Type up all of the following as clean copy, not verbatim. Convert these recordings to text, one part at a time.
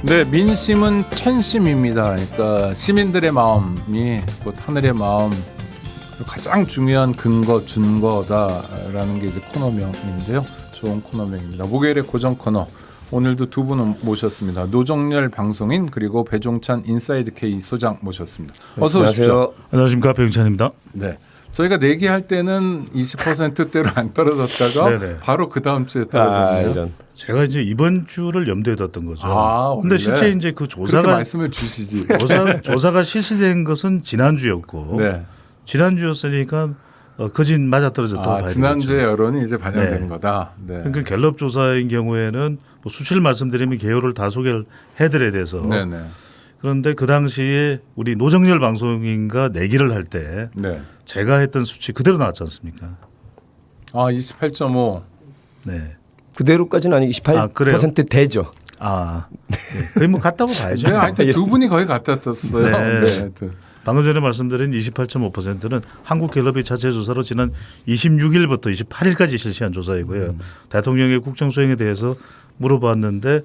네, 민심은 천심입니다. 그러니까 시민들의 마음이 곧 하늘의 마음 가장 중요한 근거 준거다라는 게 이제 코너명인데요. 좋은 코너명입니다. 목요일의 고정 코너. 오늘도 두 분 모셨습니다. 노정열 방송인 그리고 배종찬 인사이드 K 소장 모셨습니다. 어서 오십시오. 안녕하십니까, 배종찬입니다. 네. 저희가 내기할 때는 20%대로 안 떨어졌다가 네네. 바로 그 다음 주에 떨어졌네요. 제가 이제 이번 주를 염두에 뒀던 거죠. 원래? 근데 실제 이제 그 그렇게 조사가 말씀을 주시지. 조사가 실시된 것은 지난주였고 네. 지난주였으니까 거진 맞아 떨어졌다고 봐야 되겠죠. 지난주의 여론이 이제 반영된 네. 거다. 네. 그러니까 갤럽 조사인 경우에는 뭐 수치를 말씀드리면 개요를 다 소개를 해드려야 돼서 네네. 그런데 그 당시에 우리 노정열 방송인과 내기를 할 때 네. 제가 했던 수치 그대로 나왔지 않습니까? 28.5. 네. 그대로까지는 아니고 28% 되죠. 네. 거의 뭐 같다고 봐야죠. 네, 하여튼 두 분이 거의 같았었어요. 네. 네. 하여튼. 방금 전에 말씀드린 28.5%는 한국갤럽이 자체 조사로 지난 26일부터 28일까지 실시한 조사이고요. 대통령의 국정 수행에 대해서 물어봤는데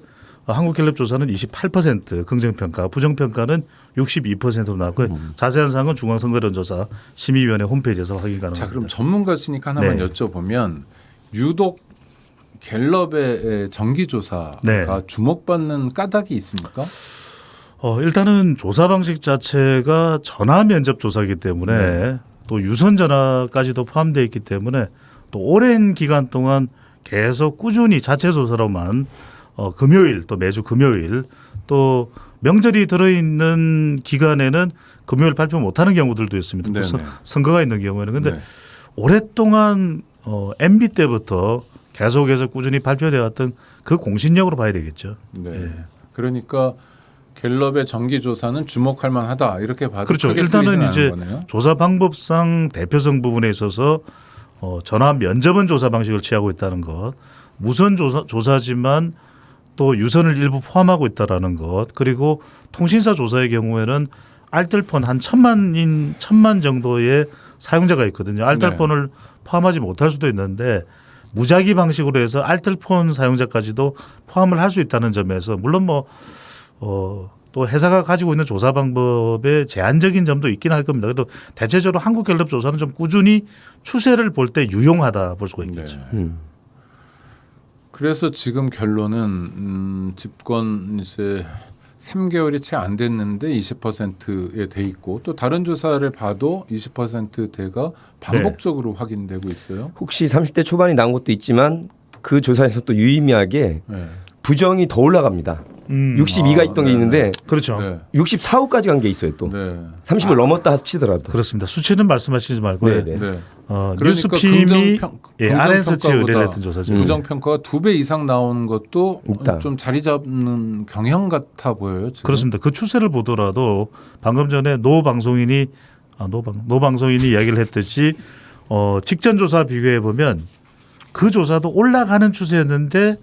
한국갤럽 조사는 28% 긍정평가, 부정평가는 62%로 나왔고요. 자세한 사항은 중앙선거론조사 심의위원회 홈페이지에서 확인 가능합니다. 자, 그럼 전문가시니까 하나만 네. 여쭤보면 유독 갤럽의 정기조사가 네. 주목받는 까닭이 있습니까? 일단은 조사 방식 자체가 전화 면접 조사이기 때문에 네. 또 유선 전화까지도 포함되어 있기 때문에 또 오랜 기간 동안 계속 꾸준히 자체 조사로만 금요일 또 매주 금요일 또 명절이 들어있는 기간에는 금요일 발표 못하는 경우들도 있습니다. 또 네네. 선거가 있는 경우에는 근데 네. 오랫동안 MB 때부터 계속해서 꾸준히 발표되어 왔던 그 공신력으로 봐야 되겠죠. 네. 예. 그러니까 갤럽의 정기조사는 주목할 만하다 이렇게 봐도 그렇죠. 크게 일단은 틀리진 이제 않은 거네요. 조사 방법상 대표성 부분에 있어서 전화 면접은 조사 방식을 취하고 있다는 것, 무선 조사지만 또 유선을 일부 포함하고 있다라는 것, 그리고 통신사 조사의 경우에는 알뜰폰 한 1,000만 정도의 사용자가 있거든요. 알뜰폰을 포함하지 못할 수도 있는데 무작위 방식으로 해서 알뜰폰 사용자까지도 포함을 할 수 있다는 점에서 물론 또 회사가 가지고 있는 조사 방법에 제한적인 점도 있긴 할 겁니다. 그래도 대체적으로 한국갤럽 조사는 좀 꾸준히 추세를 볼 때 유용하다 볼 수가 있겠죠. 네. 그래서 지금 결론은 집권 이제 3개월이 채 안 됐는데 20%에 돼 있고 또 다른 조사를 봐도 20%대가 반복적으로 확인되고 있어요. 혹시 30대 초반이 나온 것도 있지만 그 조사에서 또 유의미하게 네. 부정이 더 올라갑니다. 62가 있던 게 있는데 그렇죠. 네. 64호까지 간 게 있어요 또. 네. 30을 넘었다 치더라도. 그렇습니다. 수치는 말씀하시지 말고 네, 네. 네. 뉴스핌이 안에서치 의뢰를 했던 조사죠. 부정평가가 2배 이상 나오는 것도 있다. 좀 자리 잡는 경향 같아 보여요. 지금. 그렇습니다. 그 추세를 보더라도 방금 전에 노 방송인이 이야기를 했듯이 직전 조사 비교해 보면 그 조사도 올라가는 추세였는데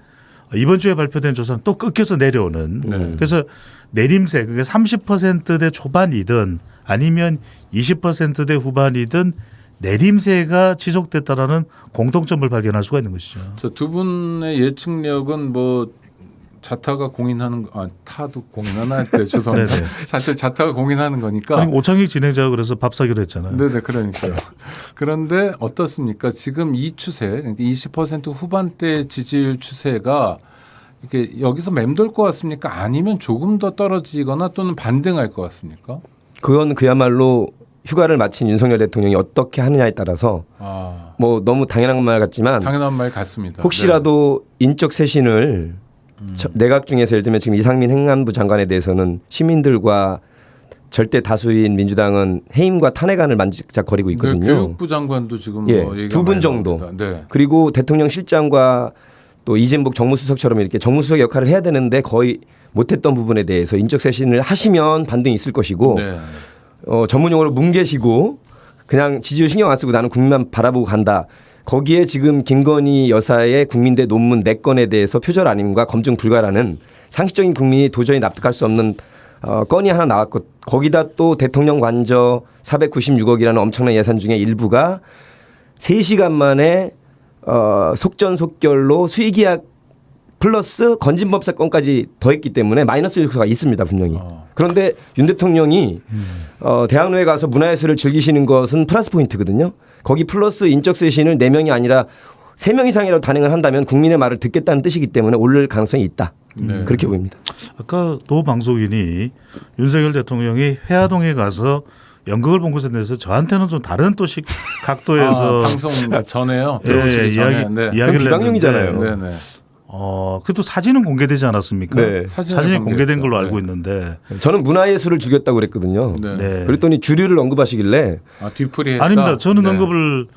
이번 주에 발표된 조사는 또 꺾여서 내려오는. 네. 그래서 내림세, 그게 30%대 초반이든 아니면 20%대 후반이든 내림세가 지속됐다라는 공통점을 발견할 수가 있는 것이죠. 저 두 분의 예측력은 뭐 자타가 공인하는 타도 공인하나 할때 죄송합니다. 네네. 사실 자타가 공인하는 거니까. 아니, 오창익 진행자가 그래서 밥 사기로 했잖아요. 네네 그러니까요. 그런데 어떻습니까? 지금 이 추세, 20% 후반대 지지율 추세가 이게 여기서 맴돌 것 같습니까? 아니면 조금 더 떨어지거나 또는 반등할 것 같습니까? 그건 그야말로 휴가를 마친 윤석열 대통령이 어떻게 하느냐에 따라서 뭐 너무 당연한 말 같지만 당연한 말 같습니다. 혹시라도 인적 쇄신을 내각 중에서 예를 들면 지금 이상민 행안부 장관에 대해서는 시민들과 절대 다수인 민주당은 해임과 탄핵안을 만지작거리고 있거든요. 네, 교육부 장관도 지금 예, 뭐 얘기가 두 분 많이 정도. 나옵니다. 네. 그리고 대통령 실장과 또 이재복 정무수석처럼 이렇게 정무수석 역할을 해야 되는데 거의 못했던 부분에 대해서 인적 쇄신을 하시면 반등이 있을 것이고 네. 전문용어로 뭉개시고 그냥 지지율 신경 안 쓰고 나는 국민만 바라보고 간다. 거기에 지금 김건희 여사의 국민대 논문 4건에 대해서 표절 아님과 검증 불가라는 상식적인 국민이 도저히 납득할 수 없는 건이 하나 나왔고 거기다 또 대통령 관저 496억이라는 엄청난 예산 중에 일부가 3시간 만에 속전속결로 수의계약 플러스 건진법사 건까지 더했기 때문에 마이너스 요소가 있습니다 분명히. 그런데 윤 대통령이 대학로에 가서 문화예술을 즐기시는 것은 플러스 포인트거든요. 거기 플러스 인적 쇄신을 4명이 아니라 3명 이상이라도 단행을 한다면 국민의 말을 듣겠다는 뜻이기 때문에 오를 가능성이 있다. 네. 그렇게 보입니다. 아까 도 방송인이 윤석열 대통령이 회화동에 가서 연극을 본 것에 대해서 저한테는 좀 다른 또 각도에서 방송 전에요. 예, 들어오시기 전에. 네. 이야기를 비방용이잖아요. 했는데 네네. 그래도 사진은 공개되지 않았습니까? 네. 사진이 공개된 걸로 네. 알고 있는데 저는 문화예술을 죽였다고 그랬거든요. 네. 네. 그랬더니 주류를 언급하시길래 뒤풀이 했다. 아닙니다. 저는 네. 언급을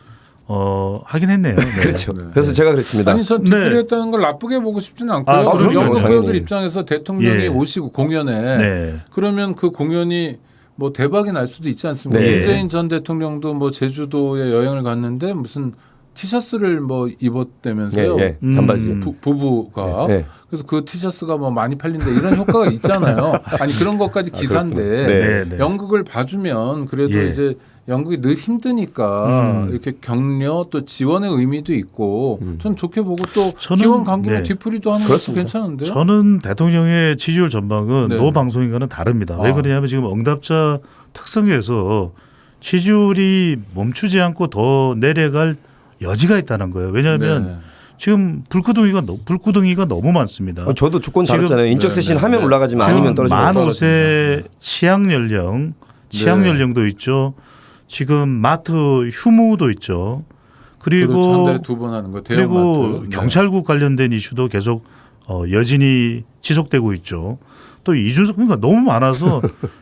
하긴 했네요. 네. 그렇죠. 네. 그래서 제가 그랬습니다. 아니 전 뒤풀이 네. 했다는 걸 나쁘게 보고 싶지는 않고요. 아, 그럼요. 연극 당연히. 배우들 입장에서 대통령이 예. 오시고 공연에 네. 그러면 그 공연이 뭐 대박이 날 수도 있지 않습니까? 네. 문재인 전 대통령도 뭐 제주도에 여행을 갔는데 무슨 티셔츠를 뭐 입었다면서요. 예, 예. 반바지. 부부가 네. 그래서 그 티셔츠가 뭐 많이 팔린다 이런 효과가 있잖아요. 아니 그런 것까지 기사인데 그렇구나. 네. 연극을 봐주면 그래도 예. 이제 연극이 늘 힘드니까 이렇게 격려 또 지원의 의미도 있고 좀 좋게 보고 또 저는- 기왕 간 김에 네. 뒤풀이도 하는 것도 그렇습니다. 괜찮은데요. 저는 대통령의 지지율 전망은 네. 노 방송인과는 다릅니다. 왜 그러냐면 지금 응답자 특성에서 지지율이 멈추지 않고 더 내려갈 여지가 있다는 거예요. 왜냐하면 네. 지금 불구덩이가 너무 많습니다. 저도 조건 지금- 달았잖아요. 인적 쇄신 네, 하면 네. 올라가지만 지금 아니면 떨어지면 만 떨어집니다. 5세 취약 연령도 있죠. 지금 마트 휴무도 있죠. 그렇죠. 한 그리고 달에 2번 하는 거 그리고 대형마트. 네. 경찰국 관련된 이슈도 계속 여진이 지속되고 있죠. 또 이준석 그러니까 너무 많아서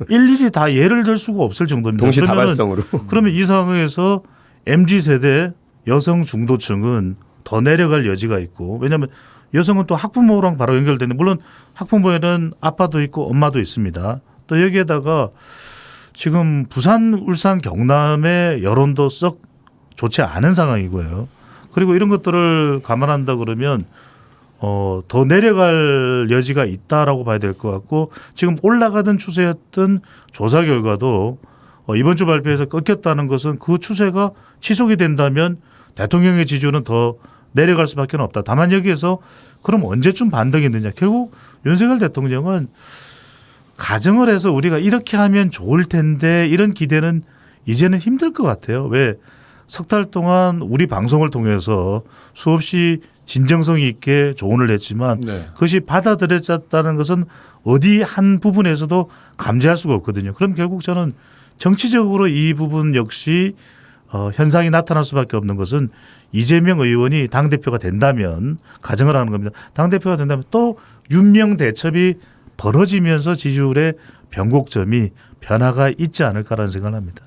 일일이 다 예를 들 수가 없을 정도입니다. 그러면은- 동시다발성으로. 그러면 이 상황에서 MZ 세대 여성 중도층은 더 내려갈 여지가 있고 왜냐하면 여성은 또 학부모랑 바로 연결되는 물론 학부모에는 아빠도 있고 엄마도 있습니다. 또 여기에다가 지금 부산, 울산, 경남의 여론도 썩 좋지 않은 상황이고요. 그리고 이런 것들을 감안한다 그러면 더 내려갈 여지가 있다라고 봐야 될 것 같고 지금 올라가던 추세였던 조사 결과도 이번 주 발표에서 꺾였다는 것은 그 추세가 지속이 된다면 대통령의 지지율은 더 내려갈 수밖에 없다. 다만 여기에서 그럼 언제쯤 반등이 되냐. 결국 윤석열 대통령은 가정을 해서 우리가 이렇게 하면 좋을 텐데 이런 기대는 이제는 힘들 것 같아요. 왜 석 달 동안 우리 방송을 통해서 수없이 진정성 있게 조언을 했지만 네. 그것이 받아들여졌다는 것은 어디 한 부분에서도 감지할 수가 없거든요. 그럼 결국 저는 정치적으로 이 부분 역시 현상이 나타날 수밖에 없는 것은 이재명 의원이 당대표가 된다면 가정을 하는 겁니다. 당대표가 된다면 또 윤명 대첩이 벌어지면서 지지율의 변곡점이 변화가 있지 않을까라는 생각을 합니다.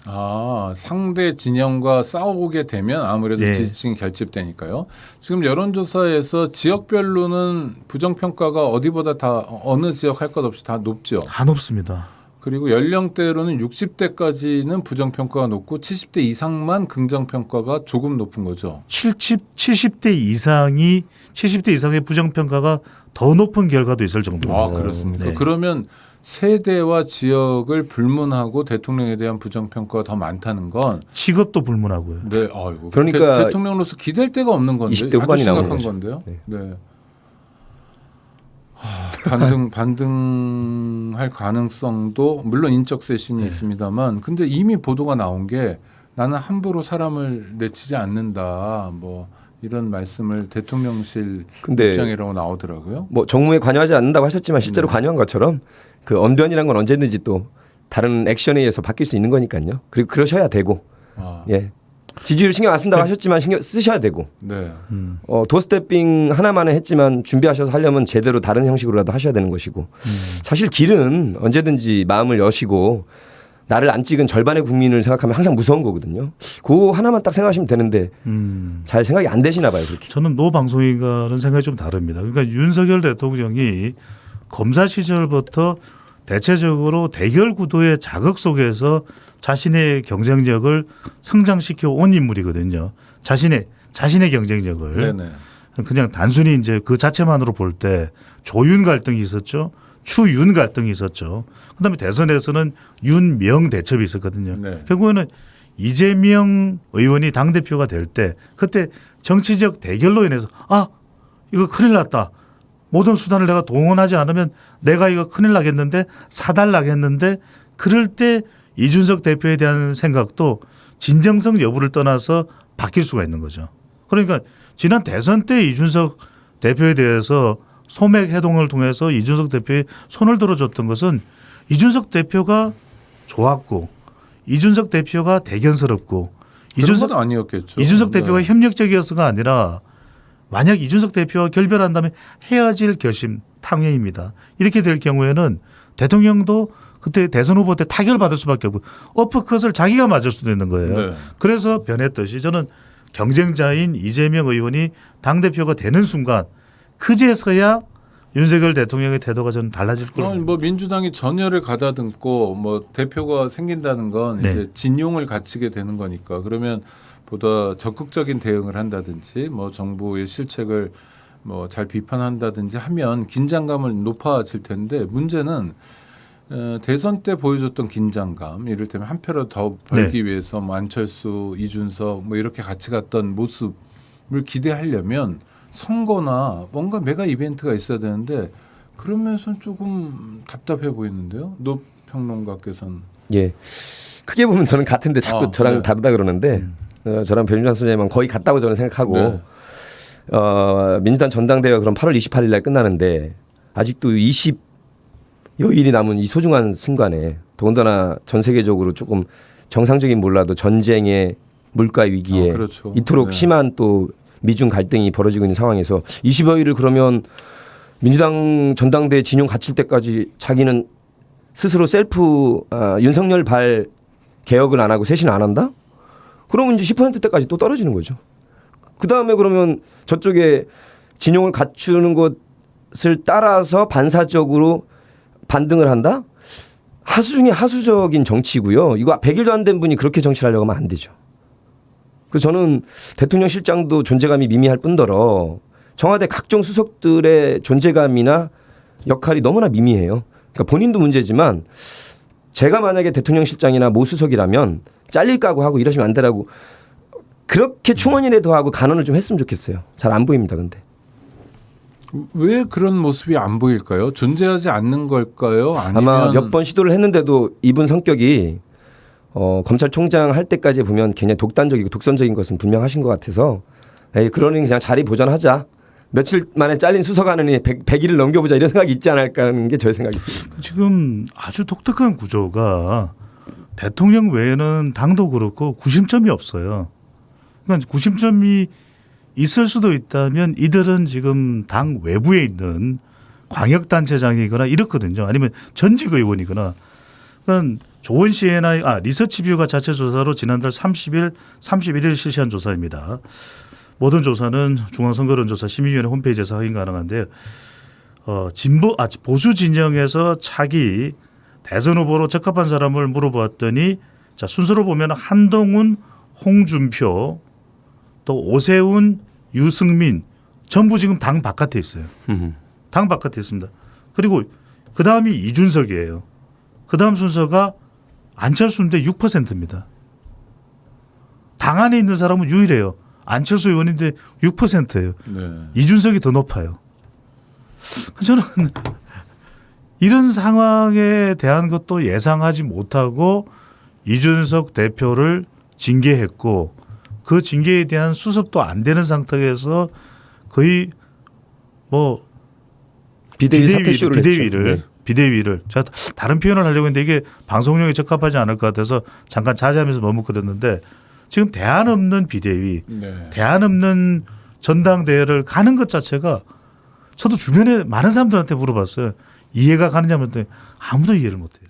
상대 진영과 싸우게 되면 아무래도 예. 지지층이 결집되니까요. 지금 여론조사에서 지역별로는 부정평가가 어디보다 다 어느 지역 할 것 없이 다 높죠. 다 높습니다. 그리고 연령대로는 60대까지는 부정평가가 높고 70대 이상만 긍정평가가 조금 높은 거죠. 70대 이상의 부정평가가 더 높은 결과도 있을 정도입니다. 그렇습니까? 네. 그러면 세대와 지역을 불문하고 대통령에 대한 부정평가가 더 많다는 건 직업도 불문하고요. 네, 아이고. 그러니까 대통령으로서 기댈 데가 없는 건데 20대 후반이 아주 심각한 나오는 거죠. 건데요. 네. 네. 반등할 가능성도 물론 인적 쇄신이 네. 있습니다만, 근데 이미 보도가 나온 게 나는 함부로 사람을 내치지 않는다. 뭐 이런 말씀을 대통령실 근데 입장이라고 나오더라고요. 뭐 정무에 관여하지 않는다고 하셨지만 실제로 관여한 것처럼 그 언변이란 건 언제든지 또 다른 액션에 의해서 바뀔 수 있는 거니까요. 그리고 그러셔야 되고 예. 지지율 신경 안 쓴다고 하셨지만 신경 쓰셔야 되고 네. 도스태핑 하나만은 했지만 준비하셔서 하려면 제대로 다른 형식으로라도 하셔야 되는 것이고 사실 길은 언제든지 마음을 여시고 나를 안 찍은 절반의 국민을 생각하면 항상 무서운 거거든요. 그거 하나만 딱 생각하시면 되는데 잘 생각이 안 되시나 봐요. 그렇게. 저는 노 방송인과는 생각이 좀 다릅니다. 그러니까 윤석열 대통령이 검사 시절부터 대체적으로 대결 구도의 자극 속에서 자신의 경쟁력을 성장시켜 온 인물이거든요. 자신의 경쟁력을. 네네. 그냥 단순히 이제 그 자체만으로 볼 때 조윤 갈등이 있었죠. 추윤 갈등이 있었죠. 그다음에 대선에서는 윤명 대첩이 있었거든요. 네. 결국에는 이재명 의원이 당대표가 될 때 그때 정치적 대결로 인해서 이거 큰일 났다. 모든 수단을 내가 동원하지 않으면 내가 이거 큰일 나겠는데 사달라겠는데 그럴 때 이준석 대표에 대한 생각도 진정성 여부를 떠나서 바뀔 수가 있는 거죠. 그러니까 지난 대선 때 이준석 대표에 대해서 소맥 해동을 통해서 이준석 대표의 손을 들어줬던 것은 이준석 대표가 좋았고 이준석 대표가 대견스럽고 이준석 아니었겠죠. 이준석 대표가 네. 협력적이어서가 아니라 만약 이준석 대표와 결별한다면 헤어질 결심 탕행입니다. 이렇게 될 경우에는 대통령도 그때 대선 후보 때 타결받을 수밖에 없고 어퍼컷을 자기가 맞을 수도 있는 거예요. 네. 그래서 변했듯이 저는 경쟁자인 이재명 의원이 당대표가 되는 순간 그제서야 윤석열 대통령의 태도가 저는 달라질 거예요. 뭐 민주당이 전열을 가다듬고 뭐 대표가 생긴다는 건 네. 이제 진용을 갖추게 되는 거니까 그러면 보다 적극적인 대응을 한다든지 뭐 정부의 실책을 뭐 잘 비판한다든지 하면 긴장감은 높아질 텐데 문제는 대선 때 보여줬던 긴장감 이를테면 한 표를 더 벌기 위해서 뭐 안철수, 이준석 뭐 이렇게 같이 갔던 모습을 기대하려면 선거나 뭔가 메가 이벤트가 있어야 되는데 그러면서 조금 답답해 보이는데요. 노 평론가께서는. 예. 크게 보면 저는 같은데 자꾸 저랑 네. 다르다 그러는데 저랑 변준환 소장님은 거의 같다고 저는 생각하고 네. 민주당 전당대회가 그럼 8월 28일 날 끝나는데 아직도 20여일이 남은 이 소중한 순간에 더군다나 전 세계적으로 조금 정상적인 몰라도 전쟁에 물가 위기에 그렇죠. 이토록 네. 심한 또 미중 갈등이 벌어지고 있는 상황에서 20여일을 그러면 민주당 전당대회 진용 갇힐 때까지 자기는 스스로 셀프 윤석열 발 개혁을 안 하고 쇄신 안 한다? 그러면 이제 10%대까지 또 떨어지는 거죠. 그 다음에 그러면 저쪽에 진용을 갖추는 것을 따라서 반사적으로 반등을 한다? 하수 중에 하수적인 정치고요. 이거 100일도 안 된 분이 그렇게 정치를 하려고 하면 안 되죠. 그래서 저는 대통령 실장도 존재감이 미미할 뿐더러 청와대 각종 수석들의 존재감이나 역할이 너무나 미미해요. 그러니까 본인도 문제지만 제가 만약에 대통령 실장이나 모 수석이라면 잘릴 까고 하고 이러시면 안 되라고 그렇게 충원이라도 하고 간언을 좀 했으면 좋겠어요. 잘 안 보입니다. 근데. 왜 그런 모습이 안 보일까요? 존재하지 않는 걸까요? 아니면 아마 몇 번 시도를 했는데도 이분 성격이 검찰총장 할 때까지 보면 굉장히 독단적이고 독선적인 것은 분명하신 것 같아서 에이 그러니 그냥 자리 보전하자. 며칠 만에 잘린 수석하느니 100일을 넘겨보자 이런 생각이 있지 않을까 하는 게 저의 생각입니다. 지금 아주 독특한 구조가 대통령 외에는 당도 그렇고 구심점이 없어요. 그러니까 구심점이 있을 수도 있다면 이들은 지금 당 외부에 있는 광역단체장이거나 이렇거든요. 아니면 전직 의원이거나. 그러니까 조원 CNI 리서치뷰가 자체 조사로 지난달 30일, 31일 실시한 조사입니다. 모든 조사는 중앙선거론조사 심의위원회 홈페이지에서 확인 가능한데요. 보수 진영에서 차기 대선 후보로 적합한 사람을 물어보았더니 자 순서로 보면 한동훈, 홍준표, 또 오세훈, 유승민 전부 지금 당 바깥에 있어요. 당 바깥에 있습니다. 그리고 그 다음이 이준석이에요. 그 다음 순서가 안철수인데 6%입니다. 당 안에 있는 사람은 유일해요. 안철수 의원인데 6%예요. 네. 이준석이 더 높아요. 저는 이런 상황에 대한 것도 예상하지 못하고 이준석 대표를 징계했고 그 징계에 대한 수습도 안 되는 상태에서 거의 뭐 비대위를 제가 다른 표현을 하려고 했는데 이게 방송용에 적합하지 않을 것 같아서 잠깐 자제하면서 머뭇거렸는데 지금 대안 없는 비대위, 네. 대안 없는 전당대회를 가는 것 자체가 저도 주변에 많은 사람들한테 물어봤어요. 이해가 가느냐 하면 아무도 이해를 못해요.